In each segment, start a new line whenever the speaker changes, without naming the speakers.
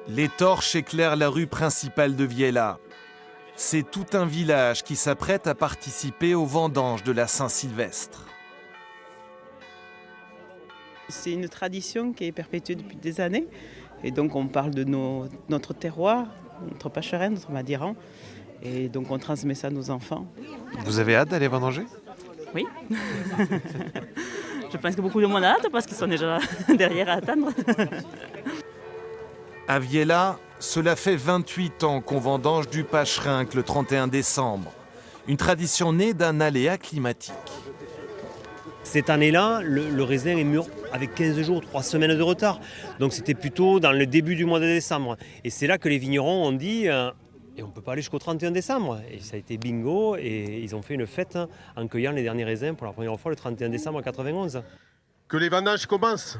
Les torches éclairent la rue principale de Viella. C'est tout un village qui s'apprête à participer aux vendanges de la Saint-Sylvestre.
C'est une tradition qui est perpétuée depuis des années. Et donc on parle de notre terroir, notre Pacherennes, notre Madiran. Et donc on transmet ça à nos enfants.
Vous avez hâte d'aller vendanger ?
Oui. Je pense que beaucoup de monde a hâte parce qu'ils sont déjà derrière à attendre.
À Viella, cela fait 28 ans qu'on vendange du Pacherinck le 31 décembre. Une tradition née d'un aléa climatique.
Cette année-là, le raisin est mûr avec 15 jours, 3 semaines de retard. Donc c'était plutôt dans le début du mois de décembre. Et c'est là que les vignerons ont dit et on ne peut pas aller jusqu'au 31 décembre. Et ça a été bingo et ils ont fait une fête en cueillant les derniers raisins pour la première fois le 31 décembre 91.
Que les vendanges commencent.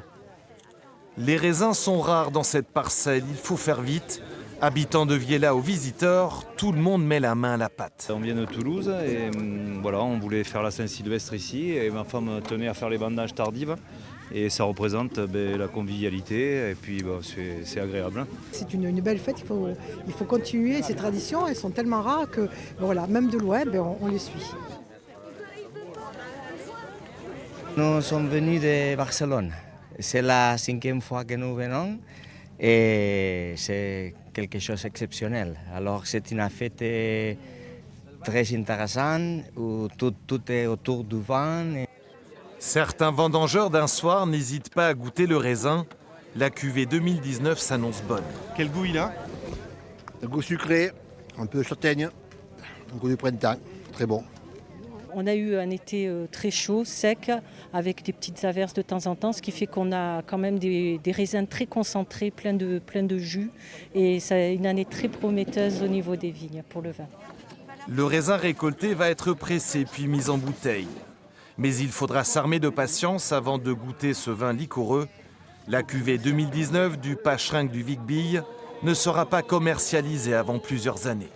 Les raisins sont rares dans cette parcelle, il faut faire vite. Habitants de Viella aux visiteurs, tout le monde met la main à la pâte.
On vient de Toulouse et voilà, on voulait faire la Saint-Sylvestre ici et ma femme tenait à faire les vendanges tardives et ça représente la convivialité et puis c'est agréable.
C'est une belle fête, il faut continuer ces traditions, elles sont tellement rares que voilà, même de loin on les suit.
Nous sommes venus de Barcelone. C'est la 5e fois que nous venons et c'est quelque chose d'exceptionnel. Alors c'est une fête très intéressante où tout est autour du vin.
Certains vendangeurs d'un soir n'hésitent pas à goûter le raisin. La cuvée 2019 s'annonce bonne.
Quel goût il a?
Un goût sucré, un peu châtaigne, un goût du printemps, très bon.
On a eu un été très chaud, sec, avec des petites averses de temps en temps, ce qui fait qu'on a quand même des raisins très concentrés, plein de jus. Et c'est une année très prometteuse au niveau des vignes pour le vin.
Le raisin récolté va être pressé puis mis en bouteille. Mais il faudra s'armer de patience avant de goûter ce vin liquoreux. La cuvée 2019 du Pacherinck du Vic-Billes ne sera pas commercialisée avant plusieurs années.